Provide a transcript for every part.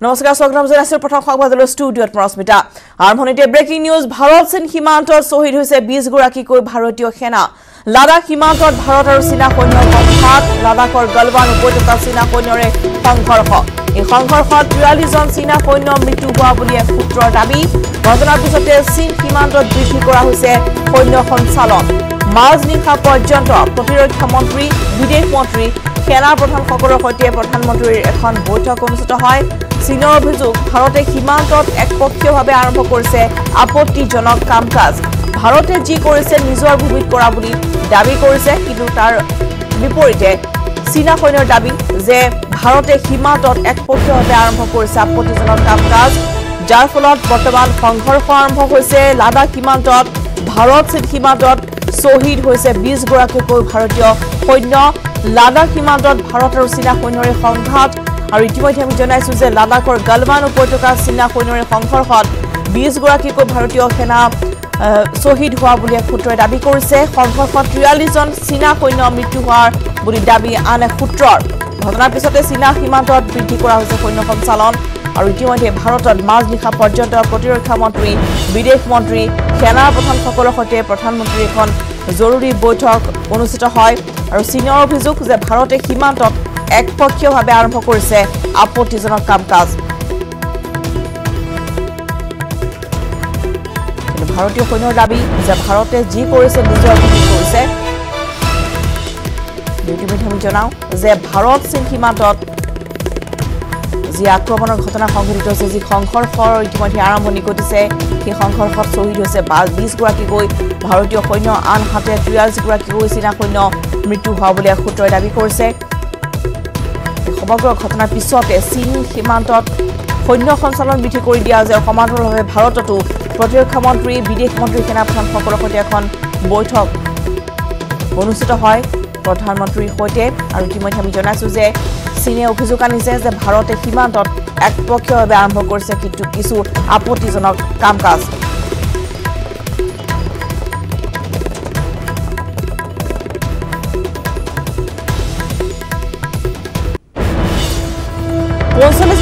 নমস্কাৰ স্বাগতম জনাইছো প্ৰথম সংবাদলৈ ষ্টুডিঅত মৰস্মিতা আৰম্ভণিতে ব্ৰেকিং নিউজ ভাৰত চীন সীমান্তত শহীদ হৈছে 20 গৰাকীকৈ ভাৰতীয় সেনা লাডাখ সীমান্তত ভাৰত আৰু চীনা সৈন্যৰ সংঘাত লাডাখৰ গলৱান উপত্যকা চীনা সৈন্যৰে সংঘৰ্ষ এই সংঘৰ্ষত 43 জন চীনা সৈন্য মৃত্যু হোৱা বুলি সূত্ৰৰ দাবী ঘটনাৰ পিছতে চীন সীমান্তত বৃদ্ধি কৰা হৈছে সৈন্য সঞ্চালন মাজনিশা পৰ্যন্ত প্ৰতিৰক্ষা মন্ত্ৰী বিদেশ মন্ত্ৰী সেনা প্ৰধানসকলৰ সৈতে প্ৰধানমন্ত্ৰীৰ এখন বৈঠক অনুষ্ঠিত হয় চীনৰ অভিযোগ ভাৰতে সীমান্তত একপক্ষীয়ভাৱে আৰম্ভ কৰিছে আপত্তিজনক কামকাজ ভাৰতে যি কৰিছে নিজৰ ভূমিত কৰা বুলি দাবী কৰিছে কিন্তু তাৰ বিপৰীতে চীনা সৈন্যৰ দাবী যে ভাৰতে সীমান্তত একপক্ষীয়ভাৱে আৰম্ভ কৰিছে আপত্তিজনক কামকাজ যাৰ ফলত বৰ্তমান সংঘৰ্ষ আৰম্ভ হৈছে লাডাখ সীমান্তত ভাৰত চীন সীমান্তত শহীদ হৈছে 20 গৰাকীকৈ ভাৰতীয় সৈন্য লাডাখ সীমান্তত ভাৰত আৰু চীনা সৈন্যৰে সংঘাত আৰু ইতিমধ্যে আমি জনাইছো যে লাডাখৰ গলৱান উপত্যকা চীনা সৈন্যৰে সংঘৰ্ষত 20 গৰাকীকৈ ভাৰতীয় সেনা শহীদ হোৱা বুলি সূত্ৰই দাবী কৰিছে সংঘৰ্ষত 43 জন চীনা সৈন্য মৃত্যু হোৱাৰ বুলি দাবী আন এক সূত্ৰৰ ঘটনাৰ পিছতে চীনা সীমান্তত বৃদ্ধি কৰা হৈছে সৈন্য সঞ্চালন আৰু ইতিমধ্যে ভাৰতত মাজনিশা পৰ্যন্ত প্ৰতিৰক্ষা মন্ত্ৰী বিদেশ মন্ত্ৰী সেনা প্ৰধানসকলৰ সৈতে প্ৰধানমন্ত্ৰীৰ এখন জৰুৰী বৈঠক অনুষ্ঠিত হয় আৰু চীনৰ অভিযোগ যে ভাৰতে সীমান্তত একপক্ষীয়ভাৱে আৰম্ভ কৰিছে আপত্তিজনক কামকাজ ভাৰতীয় সৈন্যৰ দাবী যে ভাৰতে যি কৰিছে নিজৰ ভূমিত কৰিছে ইতিমধ্যে আমি জনাও যে ভাৰত চীন সীমান্তত যি আক্ৰমণৰ ঘটনা সংঘটিত হৈছে যি সংঘৰ্ষৰ ইতিমধ্যে আৰম্ভণি ঘটিছে সেই সংঘৰ্ষত শহীদ হৈছে 20 গৰাকীকৈ ভাৰতীয় সৈন্য আনহাতে 43 গৰাকীকৈ চীনা সৈন্য মৃত্যু হোৱা বুলি সূত্ৰই দাবী কৰিছে সমগ্ৰ ঘটনাৰ পিছতে চীন সীমান্তত সৈন্য সঞ্চালন বৃদ্ধি কৰি দিয়া যে সমান্তৰালভাৱে ভাৰততো প্ৰতিৰক্ষা মন্ত্ৰী বিদেশ মন্ত্ৰী সেনা প্ৰধানসকলৰ সৈতে এখন বৈঠক অনুষ্ঠিত হয় প্ৰধানমন্ত্ৰীৰ সৈতে আৰু ইতিমধ্যে আমি জনাইছো যে চীনে অভিযোগ আনিছে যে ভাৰতে সীমান্তত একপক্ষীয়ভাৱে আৰম্ভ কৰিছে কিন্তু কিছু আপত্তিজনক কামকাজ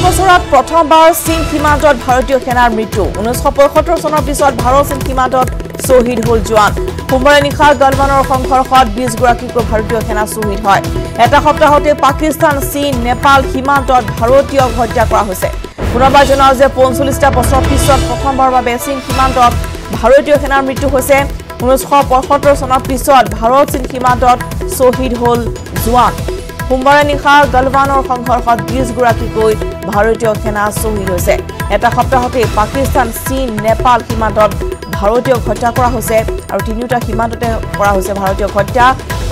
বছৰত প্ৰথমবাৰ চীন সীমান্তত ভাৰতীয় সেনাৰ মৃত্যু 1975 চনৰ পিছত ভাৰত চীন সীমান্তত শহীদ হল জোৱান সোমবাৰে নিশা গলৱানৰ সংঘৰ্ষত 20 গৰাকীকৈ ভাৰতীয় সেনা শহীদ হয় এটা সপ্তাহতে পাকিস্তান চীন নেপাল সীমান্তত ভাৰতীয় হত্যা কৰা হৈছে পুনৰবাৰ জনাও যে 45টা বছৰৰ পিছত প্ৰথমবাৰৰ বাবে চীন সীমান্তত ভাৰতীয় সেনাৰ মৃত্যু হৈছে 1975 চনৰ পিছত ভাৰত চীন সীমান্তত শহীদ হল জোৱান সোমবাৰে নিশা গলৱানৰ সংঘৰ্ষত 20 গৰাকীকৈ ভাৰতীয় সেনা শহীদ হৈছে এটা সপ্তাহতে পাকিস্তান চীন নেপাল সীমান্তত ভাৰতীয় হত্যা কৰা হৈছে আৰু তিনিটা সীমান্ততে কৰা হৈছে ভাৰতীয় হত্যা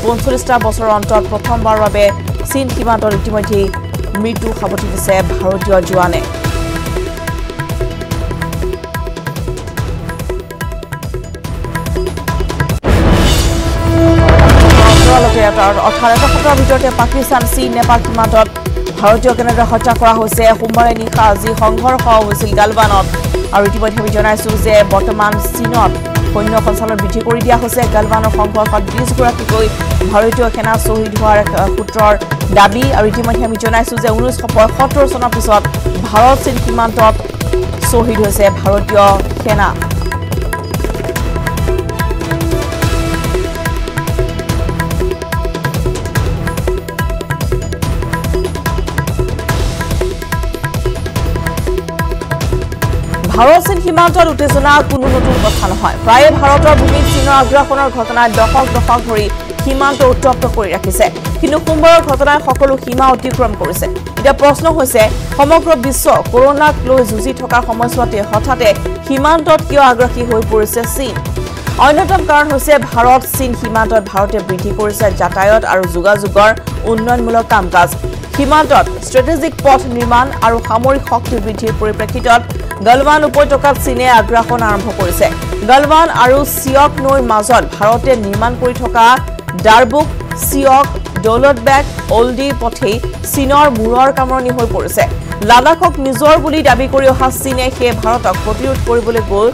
45টা বছৰৰ অন্তত প্ৰথমবাৰৰ বাবে চীন সীমান্তত ইতিমধ্যে মৃত্যু সাৱটি দিছে ভাৰতীয় জোৱানে ভিতৰতে পাকিস্তান চীন নেপাল সীমান্তত ভাৰতীয় কেনেদৰে হত্যা কৰা হৈছে সোমবাৰে নিশা যি সংঘৰ্ষ হৈছিল গলৱানত আৰু ইতিমধ্যে আমি জনাইছো যে বৰ্তমান চীনত সৈন্য সঞ্চালন বৃদ্ধি কৰি দিয়া হৈছে গলৱানৰ সংঘৰ্ষত 20 গৰাকীকৈ ভাৰতীয় সেনা শহীদ হোৱাৰ সূত্ৰৰ দাবী আৰু ইতিমধ্যে আমি জনাইছো যে 1975 চনৰ পিছত ভাৰত চীন সীমান্তত শহীদ হৈছে ভাৰতীয় সেনা ভাৰত চীন সীমান্তৰ উত্তেজনা কোনো নতুন কথা নহয় প্ৰায় ভাৰতৰ ভূমিত চীনৰ আগ্ৰাসনৰ ঘটনাই দশক ধৰি সীমান্ত উত্তপ্ত কৰি ৰাখিছে কিন্তু সোমবাৰৰ ঘটনাই সকলো সীমা অতিক্ৰম কৰিছে এটা প্ৰশ্ন হৈছে সমগ্ৰ বিশ্ব কৰোনাক লৈ যুঁজি থকাৰ সময়ছোৱাতে হঠাতে সীমান্তত কিয় আগ্ৰাসী হৈ পৰিছে চীন অন্যতম কাৰণ হৈছে ভাৰত চীন সীমান্তত ভাৰতে বৃদ্ধি কৰিছে যাতায়াত আৰু যোগাযোগৰ উন্নয়নমূলক কামকাজ সীমান্তত ষ্ট্ৰেটেজিক পথ নিৰ্মাণ আৰু সামৰিক শক্তি বৃদ্ধিৰ পৰিপ্ৰেক্ষিতত গলৱান উপত্যকাত চীনে আগ্ৰাসন আৰম্ভ কৰিছে গলৱান আৰু সিয়ক নৈৰ মাজত ভাৰতে নিৰ্মাণ কৰি থকা ডাৰবুক সিয়ক দৌলতবেগ ওলডি পথেই চীনৰ মূৰৰ কামৰণি হৈ পৰিছে লাডাখক নিজৰ বুলি দাবী কৰি অহা চীনে সেই ভাৰতক প্ৰতিৰোধ কৰিবলৈ গৈ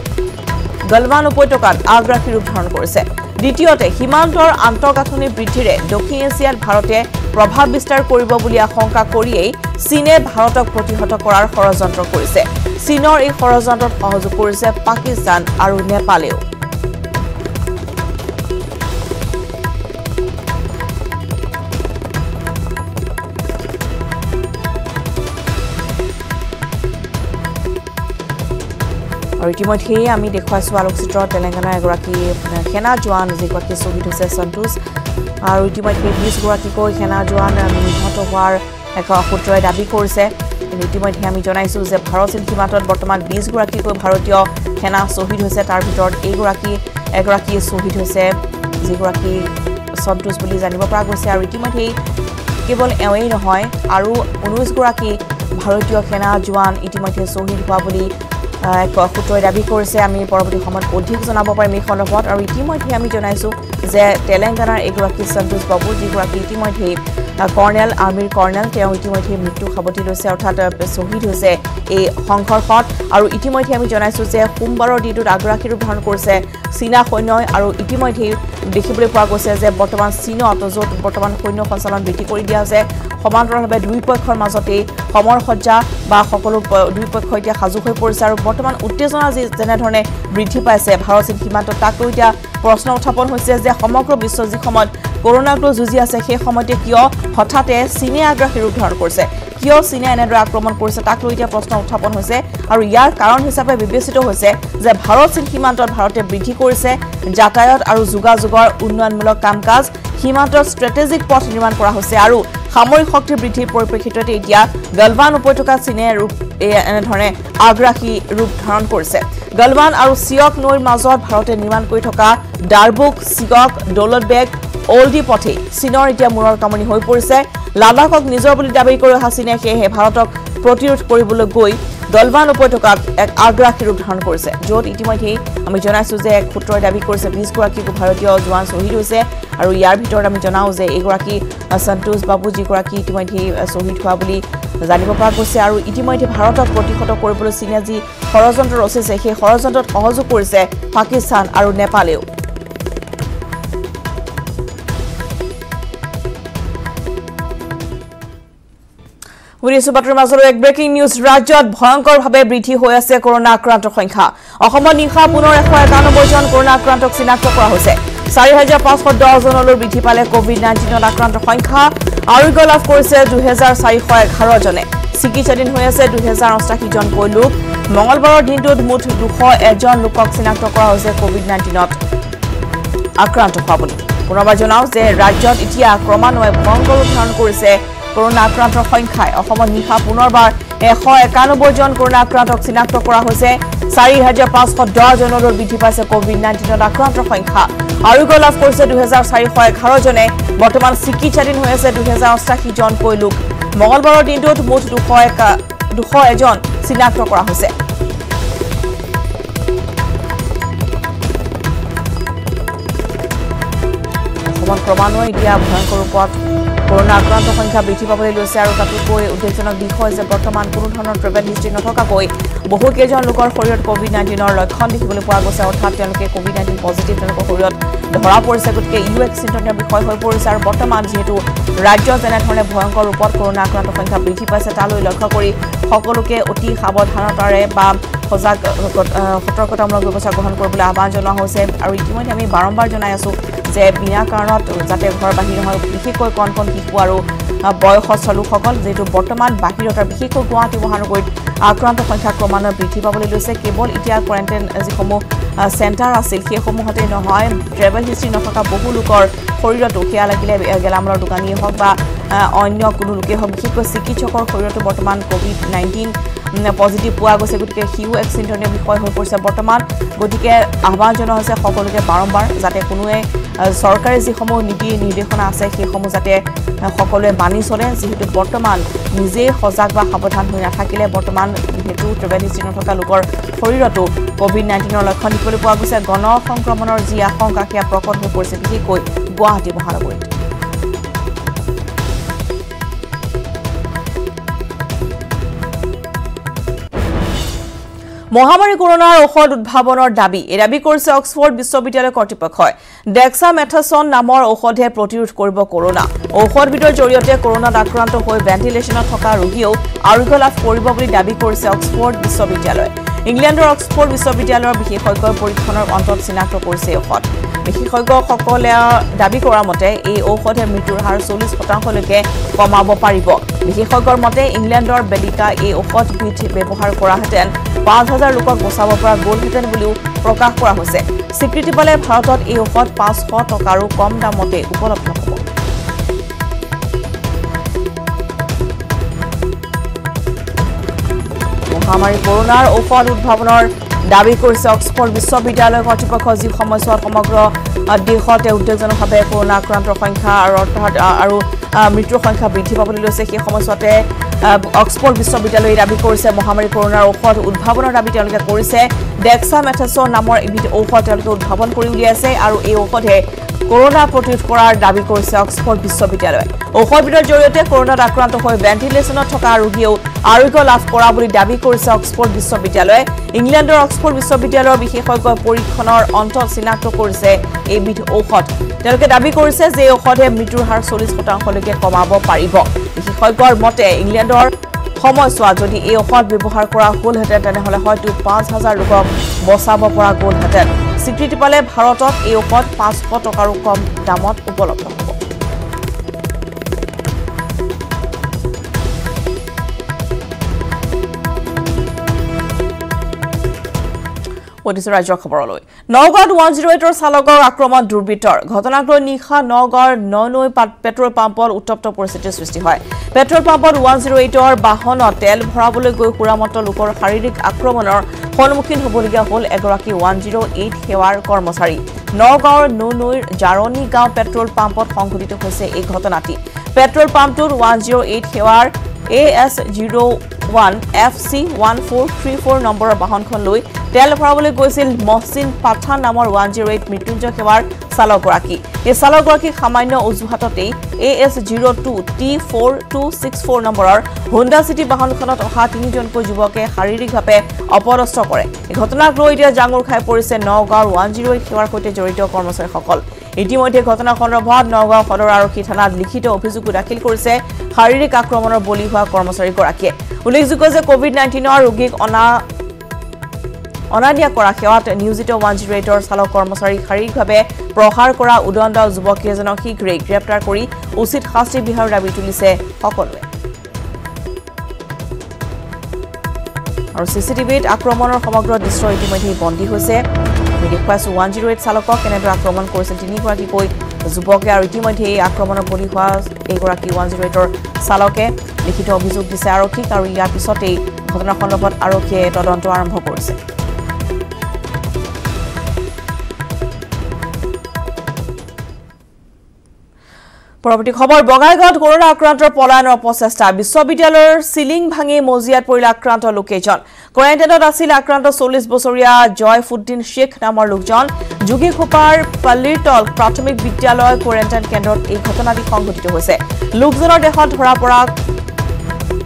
গলৱান উপত্যকাত আগ্ৰাসী ৰূপ ধাৰণ কৰিছে দ্বিতীয়তে সীমান্তৰ আন্তঃগাঁথনি বৃদ্ধিৰে দক্ষিণ এছিয়াত ভাৰতে প্ৰভাৱ বিস্তাৰ কৰিব বুলি আশংকা কৰিয়েই চীনে ভাৰতক প্ৰতিহত কৰাৰ ষড়যন্ত্ৰ কৰিছে চীনৰ এই ষড়যন্ত্ৰত সহযোগ কৰিছে পাকিস্তান আৰু নেপালেও আৰু ইতিমধ্যে আমি দেখুৱাইছো আলোকচিত্ৰ তেলেংগানাৰ এগৰাকী সেনা জোৱান যিগৰাকী শ্বহীদ হৈছে সন্তোষ আৰু ইতিমধ্যে 20 গৰাকীকৈ সেনা জোৱান নিহত হোৱাৰ এক সূত্ৰই দাবী কৰিছে ইতিমধ্যে আমি জনাইছো যে ভাৰত চীন সীমান্তত বৰ্তমান 20 গৰাকীকৈ ভাৰতীয় সেনা শ্বহীদ হৈছে তাৰ ভিতৰত এগৰাকী শ্বহীদ হৈছে যিগৰাকী সন্তোষ বুলি জানিব পৰা গৈছে আৰু ইতিমধ্যে কেৱল এওঁই নহয় আৰু 19 গৰাকী ভাৰতীয় সেনা জোৱান ইতিমধ্যে শ্বহীদ হোৱা বুলি এক সূত্ৰই দাবী কৰিছে আমি পৰৱৰ্তী সময়ত অধিক জনাব পাৰিম এই সন্দৰ্ভত আৰু ইতিমধ্যে আমি জনাইছো যে তেলেংগানাৰ এগৰাকী সন্তোষ বাবু যিগৰাকী ইতিমধ্যে কৰ্ণেল আৰ্মিৰ কৰ্ণেল তেওঁ ইতিমধ্যে মৃত্যু সাৱটি লৈছে অৰ্থাৎ শ্বহীদ হৈছে এই সংঘৰ্ষত আৰু ইতিমধ্যে আমি জনাইছো যে সোমবাৰৰ দিনটোত আগ্ৰাসী ৰূপ ধাৰণ কৰিছে চীনা সৈন্যই আৰু ইতিমধ্যে দেখিবলৈ পোৱা গৈছে যে বৰ্তমান চীনত য'ত বৰ্তমান সৈন্য সঞ্চালন বৃদ্ধি কৰি দিয়া হৈছে সমান্তৰালভাৱে দুই পক্ষৰ মাজতে সমৰসজ্জা বা সকলো দুই পক্ষ এতিয়া সাজু হৈ পৰিছে আৰু বৰ্তমান উত্তেজনা যেনেধৰণে বৃদ্ধি পাইছে ভাৰত চীন সীমান্তত তাকো এতিয়া প্ৰশ্ন উত্থাপন হৈছে যে সমগ্ৰ বিশ্ব যি সময়ত কৰোনাক লৈ যুঁজি আছে সেই সময়তে কিয় হঠাতে চীনে আগ্ৰাসী ৰূপ ধাৰণ কৰিছে কিয় চীনে এনেদৰে আক্ৰমণ কৰিছে তাক লৈ এতিয়া প্ৰশ্ন উত্থাপন হৈছে আৰু ইয়াৰ কাৰণ হিচাপে বিবেচিত হৈছে যে ভাৰত চীন সীমান্তত ভাৰতে বৃদ্ধি কৰিছে যাতায়াত আৰু যোগাযোগৰ উন্নয়নমূলক কাম-কাজ সীমান্তত ষ্ট্ৰেটেজিক পথ নিৰ্মাণ কৰা হৈছে আৰু সামৰিক শক্তি বৃদ্ধিৰ পৰিপ্ৰেক্ষিততে এতিয়া গলৱান উপত্যকা চীনে এনেধৰণে আগ্ৰাসী ৰূপ ধাৰণ কৰিছে গলৱান আৰু চিয়ক নৈৰ মাজত ভাৰতে নিৰ্মাণ কৰি থকা ডাৰবুক চিয়ক দৌলতবেগ ওল্ডি পথে চীনৰ এতিয়া মূৰৰ কামনি হৈ পৰিছে লাডাখক নিজৰ বুলি দাবী কৰি অহা চীনে সেয়েহে ভাৰতক প্ৰতিৰোধ কৰিবলৈ গৈ গলৱান উপত্যকাত এক আগ্ৰাসী ৰূপ ধাৰণ কৰিছে য'ত ইতিমধ্যে আমি জনাইছো যে এক সূত্ৰই দাবী কৰিছে 20 গৰাকী ভাৰতীয় জোৱান শ্বহীদ হৈছে আৰু ইয়াৰ ভিতৰত আমি জনাও যে এগৰাকী সন্তোষ বাবু যিগৰাকী ইতিমধ্যে শ্বহীদ হোৱা বুলি জানিব পৰা গৈছে আৰু ইতিমধ্যে ভাৰতক প্ৰতিহত কৰিবলৈ চীনে যি ষড়যন্ত্ৰ ৰচিছে সেই ষড়যন্ত্ৰত সহযোগ কৰিছে পাকিস্তান আৰু নেপালেও উৰিছো বাতৰিৰ মাজৰ এক ব্ৰেকিং নিউজ ৰাজ্যত ভয়ংকৰভাৱে বৃদ্ধি হৈ আছে কৰোনা আক্ৰান্তৰ সংখ্যা অসমত নিশা পুনৰ 191 জন কৰোনা আক্ৰান্তক চিনাক্ত কৰা হৈছে 4510 জনলৈ বৃদ্ধি পালে কোভিড-19ত আক্ৰান্তৰ সংখ্যা আৰোগ্য লাভ কৰিছে 2411 জনে চিকিৎসাধীন হৈ আছে 2088 জনকৈ লোক মঙলবাৰৰ দিনটোত মুঠ 201 লোকক চিনাক্ত কৰা হৈছে কোভিড-19ত আক্ৰান্ত হোৱা বুলি পুনৰবাৰ জনাও যে ৰাজ্যত এতিয়া ক্ৰমান্বয়ে ভয়ংকৰ ৰূপ ধাৰণ কৰিছে কৰোনা আক্ৰান্তৰ সংখ্যাই অসমত নিশা পুনৰবাৰ 191 জন কৰোনা আক্ৰান্তক চিনাক্ত কৰা হৈছে 4510 জনলৈ বৃদ্ধি পাইছে কোভিড-19ত আক্ৰান্তৰ সংখ্যা আৰোগ্য লাভ কৰিছে 2411 জনে বৰ্তমান চিকিৎসাধীন হৈ আছে 2088 জনকৈ লোক মঙলবাৰৰ দিনটোত মুঠ 201 জন চিনাক্ত কৰা হৈছে অসমত ক্ৰমান্বয়ে এতিয়া ভয়ংকৰ ৰূপত কৰোনা আক্ৰান্তৰ সংখ্যা বৃদ্ধি পাবলৈ লৈছে আৰু তাতোকৈ উদ্বেগজনক বিষয় যে বৰ্তমান কোনো ধৰণৰ ট্ৰেভেল হিষ্ট্ৰী নথকাকৈ বহুকেইজন লোকৰ শৰীৰত কোভিড-19ৰ লক্ষণ দেখিবলৈ পোৱা গৈছে অৰ্থাৎ তেওঁলোকে কোভিড-19 পজিটিভ তেওঁলোকৰ শৰীৰত ধৰা পৰিছে গতিকে এক চিন্তনীয় বিষয় হৈ পৰিছে আৰু বৰ্তমান যিহেতু ৰাজ্যত যেনেধৰণে ভয়ংকৰ ৰূপত কৰোনা আক্ৰান্তৰ সংখ্যা বৃদ্ধি পাইছে তালৈ লক্ষ্য কৰি সকলোকে অতি সাৱধানতাৰে বা সজাগ সতৰ্কতামূলক ব্যৱস্থা গ্ৰহণ কৰিবলৈ আহ্বান জনোৱা হৈছে আৰু ইতিমধ্যে আমি বাৰম্বাৰ জনাই আছো যে বিনা কাৰণত যাতে ঘৰ বাহিৰ নহয় বিশেষকৈ কণ শিশু আৰু বয়সস্থ লোকসকল যেহেতু বৰ্তমান বাহিৰত আৰু বিশেষকৈ গুৱাহাটী মহানগৰীত আক্ৰান্ত সংখ্যা ক্ৰমান্বয়ে বৃদ্ধি পাবলৈ লৈছে কেৱল এতিয়া কোৱাৰেণ্টাইন যিসমূহ চেণ্টাৰ আছিল সেইসমূহতে নহয় ট্ৰেভেল হিষ্ট্ৰী নথকা বহু লোকৰ শৰীৰতো সেয়া লাগিলে গেলামালৰ দোকানীয়ে হওক বা অন্য কোনো লোকেই হওক বিশেষকৈ চিকিৎসকৰ শৰীৰতো বৰ্তমান কোভিড-19 পজিটিভ পোৱা গৈছে গতিকে সিও এক চিন্তনীয় বিষয় হৈ পৰিছে বৰ্তমান গতিকে আহ্বান জনোৱা হৈছে সকলোকে বাৰম্বাৰ যাতে কোনোৱে চৰকাৰী যিসমূহ নীতি নিৰ্দেশনা আছে সেইসমূহ যাতে সকলোৱে মানি চলে যিহেতু বৰ্তমান নিজে সজাগ বা সাৱধান হৈ নাথাকিলে বৰ্তমান যেহেতু ট্ৰেভেল হিষ্ট্ৰী নথকা লোকৰ শৰীৰতো কোভিড-19ৰ লক্ষণ দেখিবলৈ পোৱা গৈছে গণ সংক্ৰমণৰ যি আশংকা সেয়া প্ৰকট হৈ পৰিছে বিশেষকৈ গুৱাহাটী মহানগৰীত মহামাৰী কৰোনাৰ ঔষধ উদ্ভাৱনৰ দাবী কৰিছে অক্সফৰ্ড বিশ্ববিদ্যালয় কৰ্তৃপক্ষই ডেক্সামেথাছন নামৰ ঔষধে প্ৰতিৰোধ কৰিব কৰোনা ঔষধবিধৰ জৰিয়তে কৰোনাত আক্ৰান্ত হৈ ভেন্টিলেশ্যনত থকা ৰোগীও আৰোগ্য লাভ কৰিব বুলি দাবী কৰিছে অক্সফৰ্ড বিশ্ববিদ্যালয় ইংলেণ্ডৰ অক্সফৰ্ড বিশ্ববিদ্যালয়ৰ বিশেষজ্ঞৰ পৰীক্ষণৰ অন্তত চিনাক্ত কৰিছে ঔষধ বিশেষজ্ঞসকলে দাবী কৰা মতে এই ঔষধে মৃত্যুৰ হাৰ 40%লৈকে কমাব পাৰিব বিশেষজ্ঞৰ মতে ইংলেণ্ডৰ বেলিকা এই ঔষধবিধ ব্যৱহাৰ কৰাহেঁতেন 5000 লোকক বচাব পৰা গ'লহেঁতেন বুলিও প্ৰকাশ কৰা হৈছে স্বীকৃতি পালে ভাৰতত এই ঔষধ 500 টকাৰো কম দামতে উপলব্ধ হ'ব মহামাৰী কৰোনাৰ ঔষধ উদ্ভাৱনৰ দাবী কৰিছে অক্সফৰ্ড বিশ্ববিদ্যালয় কৰ্তৃপক্ষ যি সময়ছোৱাত সমগ্ৰ দেশতে উদ্বেগজনকভাৱে কৰোনা আক্ৰান্তৰ সংখ্যা আৰু মৃত্যুৰ সংখ্যা বৃদ্ধি পাবলৈ লৈছে সেই সময়ছোৱাতে অক্সফৰ্ড বিশ্ববিদ্যালয়ে দাবী কৰিছে মহামাৰী কৰোনাৰ ঔষধ উদ্ভাৱনৰ দাবী তেওঁলোকে কৰিছে ডেক্সামেথাছন নামৰ এবিধ ঔষধ তেওঁলোকে উদ্ভাৱন কৰি উলিয়াইছে আৰু এই ঔষধে কৰোনা প্ৰতিৰোধ কৰাৰ দাবী কৰিছে অক্সফৰ্ড বিশ্ববিদ্যালয়ে ঔষধবিধৰ জৰিয়তে কৰোনাত আক্ৰান্ত হৈ ভেন্টিলেশ্যনত থকা ৰোগীও আৰোগ্য লাভ কৰা বুলি দাবী কৰিছে অক্সফৰ্ড বিশ্ববিদ্যালয়ে ইংলেণ্ডৰ অক্সফৰ্ড বিশ্ববিদ্যালয়ৰ বিশেষজ্ঞ পৰীক্ষণৰ অন্তত চিনাক্ত কৰিছে এইবিধ ঔষধ তেওঁলোকে দাবী কৰিছে যে ঔষধে মৃত্যুৰ হাৰ 40%লৈকে কমাব পাৰিব বিশেষজ্ঞৰ মতে ইংলেণ্ডৰ সময়ছোৱা যদি এই ঔষধ ব্যৱহাৰ কৰা হ'লহেঁতেন তেনেহ'লে হয়তো 5000 লোকক বচাব পৰা গ'লহেঁতেন স্বীকৃতি পালে ভাৰতত এই ঔষধ 500 টকাৰো কম দামত উপলব্ধ হ'ব ৰাজ্যৰ খবৰলৈ নগাঁৱত 108ৰ চালকৰ আক্ৰমণ দুৰ্বৃত্তৰ ঘটনাক লৈ নিশা নগাঁৱৰ ননৈ পেট্ৰল পাম্পত উত্তপ্ত পৰিস্থিতিৰ সৃষ্টি হয় পেট্ৰল পাম্পত 108ৰ বাহনত তেল ভৰাবলৈ গৈ সুৰামত লোকৰ শাৰীৰিক আক্ৰমণৰ সন্মুখীন হ'বলগীয়া হ'ল এগৰাকী 108 সেৱাৰ কৰ্মচাৰী নগাঁৱৰ ননৈৰ জাৰণী গাঁও পেট্ৰল পাম্পত সংঘটিত হৈছে এই ঘটনাটি পেট্ৰল পাম্পটোৰ 108 সেৱাৰ AS01 FC1434 নম্বৰৰ বাহনখন লৈ তেল ভৰাবলৈ গৈছিল মহসিন পাঠান নামৰ 108 মৃত্যুঞ্জয় সেৱাৰ চালকগৰাকী এই চালকগৰাকী সামান্য অজুহাততেই AS02 T4264 নম্বৰৰ হোণ্ডা সিটি বাহনখনত অহা তিনিজনকৈ যুৱকে শাৰীৰিকভাৱে অপদস্থ কৰে এই ঘটনাক লৈ এতিয়া জাঙুৰ খাই পৰিছে নগাঁৱৰ 108 সেৱাৰ সৈতে জড়িত কৰ্মচাৰীসকল ইতিমধ্যে ঘটনা সন্দৰ্ভত নগাঁও সদৰ আৰক্ষী থানাত লিখিত অভিযোগ দাখিল কৰিছে শাৰীৰিক আক্ৰমণৰ বলি হোৱা কৰ্মচাৰীগৰাকীয়ে উল্লেখযোগ্য যে কোভিড-19ৰ ৰোগীক অনানিয়া কৰা সেৱাত নিয়োজিত 108ৰ চালক কৰ্মচাৰীক শাৰীৰিকভাৱে প্ৰহাৰ কৰা উদণ্ড যুৱককেইজনক শীঘ্ৰেই গ্ৰেপ্তাৰ কৰি উচিত শাস্তি বিহাৰ দাবী তুলিছে সকলোৱে আৰু চিচিটিভিত আক্ৰমণৰ সমগ্ৰ দৃশ্য ইতিমধ্যে বন্দী হৈছে আমি দেখুৱাইছো 108 চালকক কেনেদৰে আক্ৰমণ কৰিছিল তিনিগৰাকীকৈ যুৱকে আৰু ইতিমধ্যে এই আক্ৰমণৰ বলি হোৱা এইগৰাকী 108ৰ চালকে লিখিত অভিযোগ দিছে আৰক্ষীক আৰু ইয়াৰ পিছতেই ঘটনা সন্দৰ্ভত আৰক্ষীয়ে তদন্ত আৰম্ভ কৰিছে পৰৱৰ্তী খবৰ বগাইগাঁৱত কৰোনা আক্ৰান্তৰ পলায়নৰ অপচেষ্টা বিশ্ববিদ্যালয়ৰ সিলিং ভাঙি মজিয়াত পৰিল আক্ৰান্ত লোকজন কোৱাৰেণ্টাইনত আছিল আক্ৰান্ত 40 বছৰীয়া জয়ফুদ্দিন শেখ নামৰ লোকজন যোগীখোপাৰ পল্লীৰতল প্ৰাথমিক বিদ্যালয় কোৱাৰেণ্টাইন কেন্দ্ৰত এই ঘটনাটি সংঘটিত হৈছে লোকজনৰ দেহত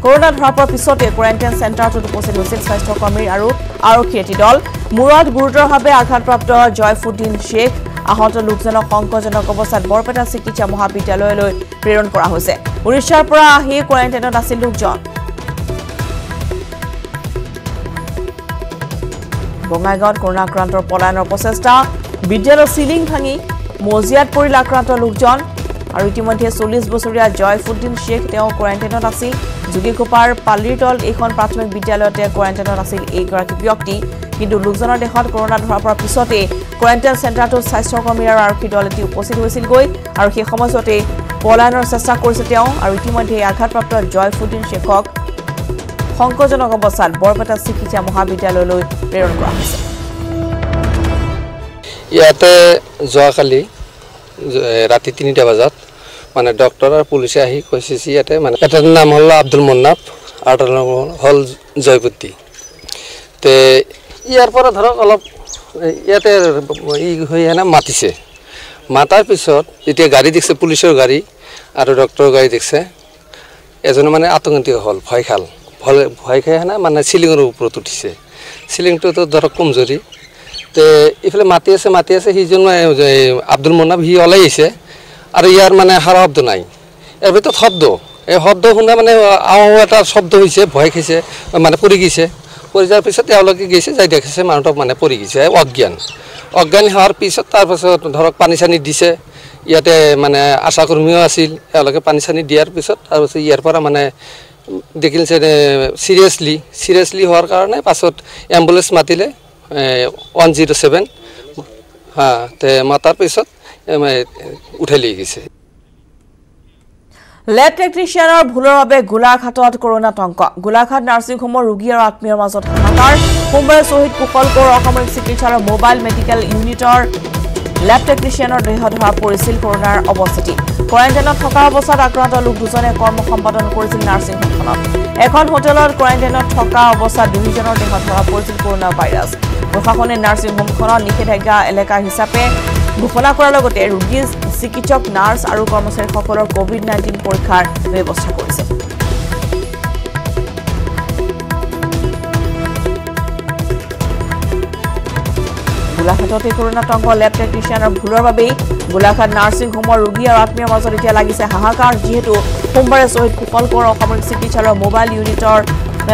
কৰোনা ধৰা পৰাৰ পিছতে কোৱাৰেণ্টাইন চেণ্টাৰটোত উপস্থিত হৈছিল স্বাস্থ্য কৰ্মী আৰু আৰক্ষী এটি দল মূৰত গুৰুতৰভাৱে আঘাতপ্ৰাপ্ত জয়ফুদ্দিন শেখ আহত লোকজনক সংকটজনক অৱস্থাত বৰপেটা চিকিৎসা মহাবিদ্যালয়লৈ প্ৰেৰণ কৰা হৈছে উৰিষ্যাৰ পৰা আহি কোৱাৰেণ্টাইনত আছিল লোকজন বঙাইগাঁৱত কৰোনা আক্ৰান্তৰ পলায়নৰ প্ৰচেষ্টা বিদ্যালয়ৰ সিলিং ভাঙি মজিয়াত পৰিল আক্ৰান্ত লোকজন আৰু ইতিমধ্যে 40 বছৰীয়া জয়ফুদ্দিন শেখ তেওঁ কোৱাৰেণ্টাইনত আছিল যোগীখোপাৰ পাল্লীৰতল এইখন প্ৰাথমিক বিদ্যালয়তে কোৱাৰেণ্টাইনত আছিল এইগৰাকী ব্যক্তি কিন্তু লোকজনৰ দেহত কৰোনা ধৰা পৰাৰ পিছতে কোৱাৰেণ্টাইন চেণ্টাৰটোত স্বাস্থ্যকৰ্মী আৰু আৰক্ষী দল এটি উপস্থিত হৈছিল গৈ আৰু সেই সময়তে পলায়নৰ চেষ্টা কৰিছে তেওঁ আৰু ইতিমধ্যে আঘাতপ্ৰাপ্ত জয়ফুদ্দিন শেখক সংকটজনক অৱস্থাত বৰপেটা চিকিৎসা মহাবিদ্যালয়লৈ প্ৰেৰণ কৰা হৈছে ইয়াতে যোৱাকালি ৰাতি 3টা বজাত মানে ডক্টৰ আৰু পুলিচে আহি কৈছে ইয়াতে মানে এটাৰ নাম হ'ল আব্দুল মুন্নাফ আৰু এটাৰ নাম হ'ল জয়পুত্তি তে ইয়াৰ পৰা ধৰক অলপ ইয়াতে হৈ মাতিছে মাতাৰ পিছত এতিয়া গাড়ী দেখছে পুলিচৰ গাড়ী আৰু ডক্টৰৰ গাড়ী দেখছে এজনে মানে আতংকিত হ'ল ভয় খাই মানে চিলিঙৰ ওপৰত উঠিছে চিলিংটোতো ধৰক কমজোৰি তে ইফালে মাতি আছে সিজন আব্দুল মুন্নাফ সি ওলাই আহিছে আৰু ইয়াৰ মানে সাৰা শব্দ নাই ইয়াৰ ভিতৰত শব্দ এই শব্দ শুনা মানে এটা শব্দ হৈছে ভয় খাইছে মানে পৰি গৈছে পৰি যোৱাৰ পিছত তেওঁলোকে গৈছে যাই দেখিছে মানুহটো মানে পৰি গৈছে অজ্ঞান হোৱাৰ পিছত তাৰপাছত ধৰক পানী চানী দিছে ইয়াতে মানে আশাকৰ্মীও আছিল তেওঁলোকে পানী চানী দিয়াৰ পিছত তাৰপাছত ইয়াৰ পৰা মানে দেখিছে চিৰিয়াছলি হোৱাৰ কাৰণে পাছত এম্বুলেন্স মাতিলে 107 তে মাতাৰ পিছত উঠাই লৈ গৈছে লেব টেকনিচিয়ানৰ ভুলৰ বাবে গোলাঘাটত কৰোনা টংক গোলাঘাট নাৰ্ছিং হোমৰ ৰোগী আৰু আত্মীয়ৰ মাজত হাহাকাৰ সোমবাৰে শ্বহীদ কুশল কোঁৱৰ অসামৰিক চিকিৎসালয়ৰ মোবাইল মেডিকেল ইউনিটৰ লেব টেকনিচিয়ানৰ দেহ ধৰা পৰিছিল কৰোনাৰ অৱস্থিতি কোৱাৰেণ্টাইনত থকা অৱস্থাত আক্ৰান্ত লোক দুজনে কৰ্ম সম্পাদন কৰিছিল নাৰ্ছিং হোমখনত এখন হোটেলত কোৱাৰেণ্টাইনত থকা অৱস্থাত দুজনৰ দেহ ধৰা পৰিছিল কৰোনা ভাইৰাছ প্ৰশাসনে নাৰ্ছিং হোমখনত নিষেধাজ্ঞা এলেকা হিচাপে ঘোষণা কৰাৰ লগতে ৰোগী চিকিৎসক নাৰ্ছ আৰু কৰ্মচাৰীসকলৰ কোভিড-19 পৰীক্ষাৰ ব্যৱস্থা কৰিছে গোলাঘাটত কৰোনা টংক লেব টেকনিচিয়ানৰ ভুলৰ বাবেই গোলাঘাট নাৰ্ছিং হোমৰ ৰোগী আৰু আত্মীয়ৰ মাজত এতিয়া লাগিছে হাহাকাৰ যিহেতু সোমবাৰে শ্বহীদ কুশল কোঁৱৰ অসামৰিক চিকিৎসালয়ৰ মোবাইল ইউনিটৰ